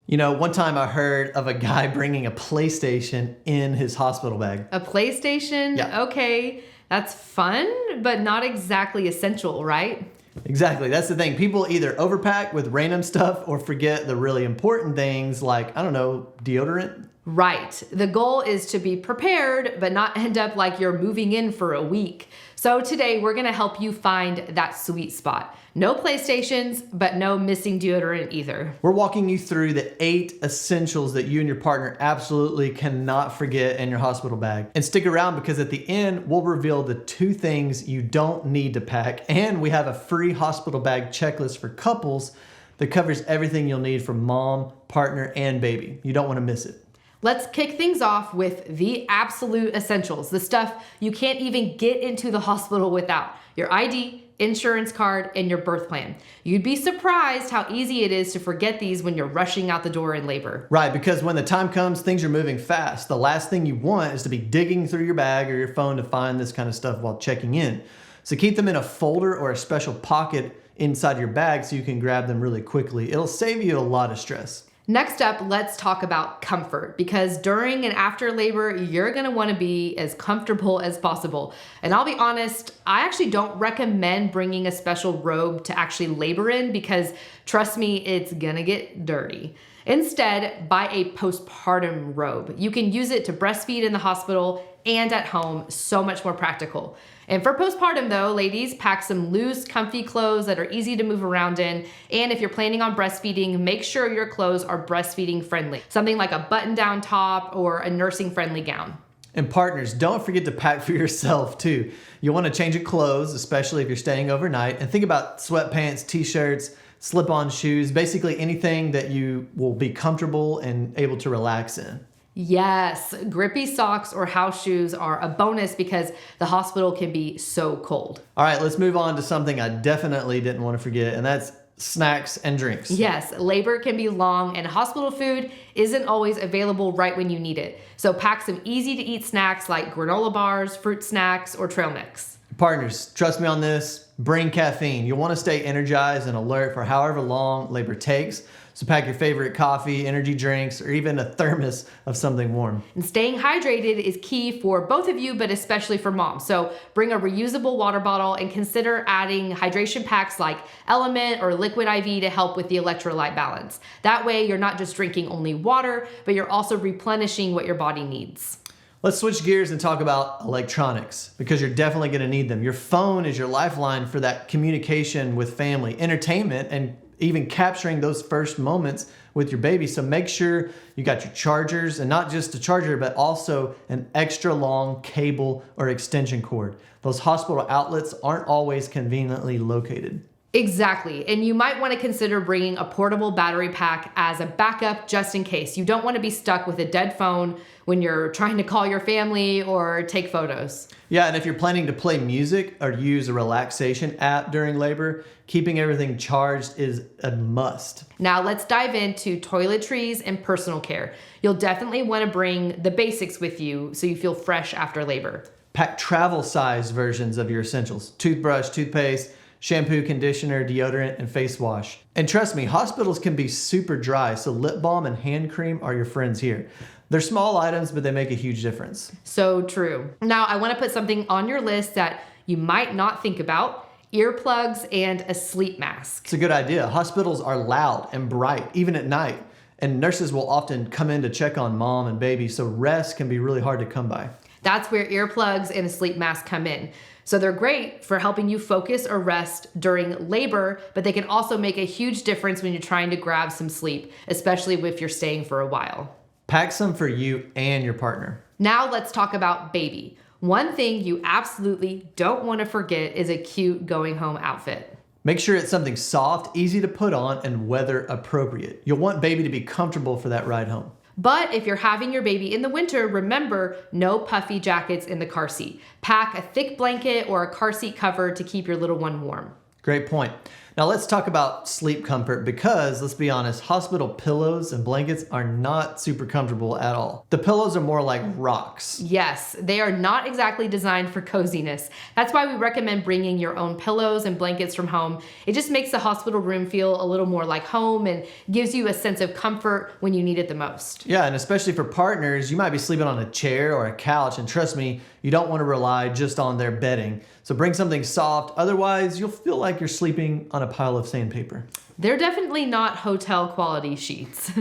You know, one time I heard of a guy bringing a PlayStation in his hospital bag. A PlayStation? Yeah. Okay, that's fun, but not exactly essential, right? Exactly. That's the thing. People either overpack with random stuff or forget the really important things like, I don't know, deodorant. Right. The goal is to be prepared, but not end up like you're moving in for a week. So today we're going to help you find that sweet spot. No PlayStations, but no missing deodorant either. We're walking you through the 8 essentials that you and your partner absolutely cannot forget in your hospital bag. And stick around because at the end, we'll reveal the 2 things you don't need to pack. And we have a free hospital bag checklist for couples that covers everything you'll need for mom, partner, and baby. You don't want to miss it. Let's kick things off with the absolute essentials, the stuff you can't even get into the hospital without. Your ID, insurance card, and your birth plan. You'd be surprised how easy it is to forget these when you're rushing out the door in labor. Right, because when the time comes, things are moving fast. The last thing you want is to be digging through your bag or your phone to find this kind of stuff while checking in. So keep them in a folder or a special pocket inside your bag so you can grab them really quickly. It'll save you a lot of stress. Next up, let's talk about comfort, because during and after labor, you're gonna wanna be as comfortable as possible. And I'll be honest, I actually don't recommend bringing a special robe to actually labor in because trust me, it's gonna get dirty. Instead, buy a postpartum robe. You can use it to breastfeed in the hospital and at home, so much more practical. And for postpartum though, ladies, pack some loose, comfy clothes that are easy to move around in. And if you're planning on breastfeeding, make sure your clothes are breastfeeding friendly. Something like a button-down top or a nursing friendly gown. And partners, don't forget to pack for yourself too. You'll want to change your clothes, especially if you're staying overnight. And think about sweatpants, t-shirts, slip-on shoes, basically anything that you will be comfortable and able to relax in. Yes, grippy socks or house shoes are a bonus because the hospital can be so cold. All right, let's move on to something I definitely didn't want to forget, and that's snacks and drinks. Yes, labor can be long and hospital food isn't always available right when you need it. So pack some easy to eat snacks like granola bars, fruit snacks, or trail mix. Partners, trust me on this, bring caffeine. You'll want to stay energized and alert for however long labor takes. So pack your favorite coffee, energy drinks, or even a thermos of something warm. And staying hydrated is key for both of you, but especially for mom. So bring a reusable water bottle and consider adding hydration packs like Element or Liquid IV to help with the electrolyte balance. That way you're not just drinking only water, but you're also replenishing what your body needs. Let's switch gears and talk about electronics because you're definitely going to need them. Your phone is your lifeline for that communication with family, entertainment, and even capturing those first moments with your baby. So make sure you got your chargers, and not just a charger, but also an extra long cable or extension cord. Those hospital outlets aren't always conveniently located. Exactly. And you might want to consider bringing a portable battery pack as a backup just in case. You don't want to be stuck with a dead phone when you're trying to call your family or take photos. Yeah, and if you're planning to play music or use a relaxation app during labor, keeping everything charged is a must. Now let's dive into toiletries and personal care. You'll definitely want to bring the basics with you so you feel fresh after labor. Pack travel-sized versions of your essentials: toothbrush, toothpaste, shampoo, conditioner, deodorant, and face wash. And trust me, hospitals can be super dry, so lip balm and hand cream are your friends here. They're small items, but they make a huge difference. So true. Now, I want to put something on your list that you might not think about: earplugs and a sleep mask. It's a good idea. Hospitals are loud and bright, even at night, and nurses will often come in to check on mom and baby, so rest can be really hard to come by. That's where earplugs and a sleep mask come in. So they're great for helping you focus or rest during labor, but they can also make a huge difference when you're trying to grab some sleep, especially if you're staying for a while. Pack some for you and your partner. Now let's talk about baby. One thing you absolutely don't want to forget is a cute going home outfit. Make sure it's something soft, easy to put on, and weather appropriate. You'll want baby to be comfortable for that ride home. But if you're having your baby in the winter, remember, no puffy jackets in the car seat. Pack a thick blanket or a car seat cover to keep your little one warm. Great point. Now let's talk about sleep comfort because, let's be honest, hospital pillows and blankets are not super comfortable at all. The pillows are more like rocks. Yes, they are not exactly designed for coziness. That's why we recommend bringing your own pillows and blankets from home. It just makes the hospital room feel a little more like home and gives you a sense of comfort when you need it the most. Yeah, and especially for partners, you might be sleeping on a chair or a couch, and trust me, you don't want to rely just on their bedding. So bring something soft, otherwise you'll feel like you're sleeping on a pile of sandpaper. They're definitely not hotel quality sheets.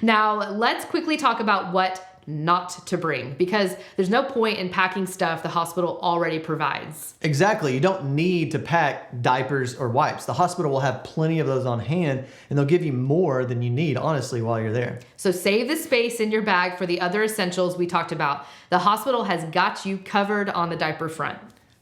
Now, let's quickly talk about what not to bring, because there's no point in packing stuff the hospital already provides. Exactly. You don't need to pack diapers or wipes. The hospital will have plenty of those on hand, and they'll give you more than you need, honestly, while you're there. So save the space in your bag for the other essentials we talked about. The hospital has got you covered on the diaper front.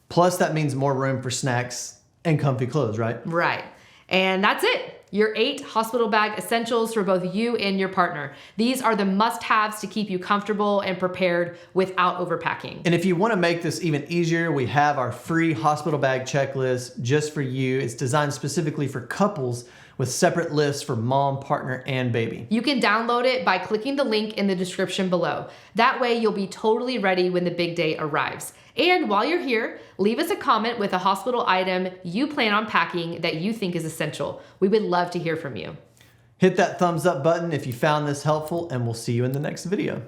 Plus, that means more room for snacks and comfy clothes, right? Right. And that's it. Your 8 hospital bag essentials for both you and your partner. These are the must-haves to keep you comfortable and prepared without overpacking. And if you want to make this even easier, we have our free hospital bag checklist just for you. It's designed specifically for couples with separate lists for mom, partner, and baby. You can download it by clicking the link in the description below. That way you'll be totally ready when the big day arrives. And while you're here, leave us a comment with a hospital item you plan on packing that you think is essential. We would love to hear from you. Hit that thumbs up button if you found this helpful, and we'll see you in the next video.